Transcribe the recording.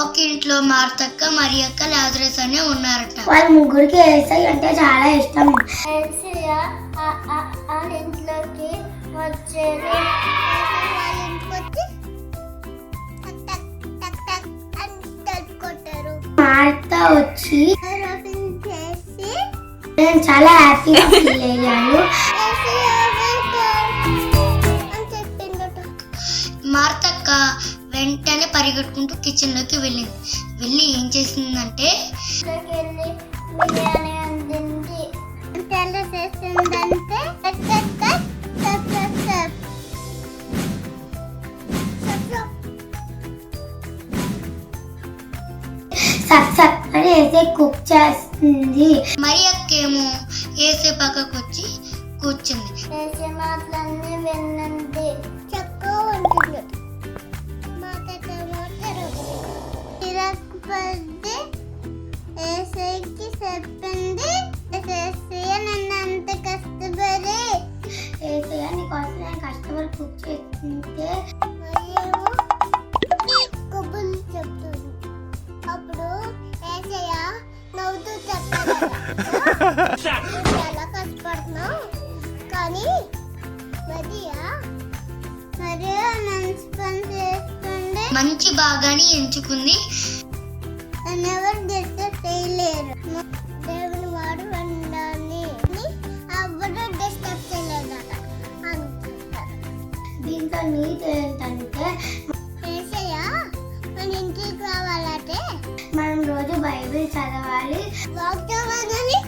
ఒక ఇంట్లో మార్తక్క మరియక్క లాజరస్ అని ఉన్నారట. వాళ్ళ ముగ్గురికి యేసయ్య అంటే చాలా ఇష్టం. యేసయ్య వాళ్ళ ఇంట్లోకి వచ్చేది. వాళ్ళ ఇంటికి కొట్టారు. మార్త వచ్చి చేసి నేను చాలా హ్యాపీగా ఫీల్ అయ్యాను. మార్తక్క వెంటనే పరిగెట్టుకుంటూ కిచెన్ లోకి వెళ్ళి ఏం చేసిందంటే బిర్యానీ అందింది. ఎలా చేసిందంటే సక్ సక్ అని యేసయ్య కుక్ చేస్తుంది. మరియక్కేమో ఏసే పక్కకు వచ్చి కూర్చుంది. చేసే మాటలన్నీ వినండి. చక్కగా ఉంటుంది. తిరగపడి ఏసైకి చెప్పింది. ఏసయ్య నన్ను అంత కష్టపడి యేసయ్య నీకోసం నేను కష్టపడి కుక్ చేస్తుంటే కబుర్లు చెప్తుంది. అప్పుడు ఏసయ్య నవ్వుతూ చెప్తాడు, చాలా కష్టపడుతున్నావు కానీ మరియా మంచి పని చేస్తుంది. మంచి భాగాన్ని ఎంచుకుంది. ఎవరు డిస్టర్బ్ చేయలేరు. దేవుని వాడు ఉండాలి. ఎవరు డిస్టర్బ్ చేయలేదట అనుకుంటారు. దీంతో నీతి ఏంటంటే ఏసయ్య మన ఇంటికి రావాలంటే మనం రోజు బైబిల్ చదవాలి. వాగ్దానాన్ని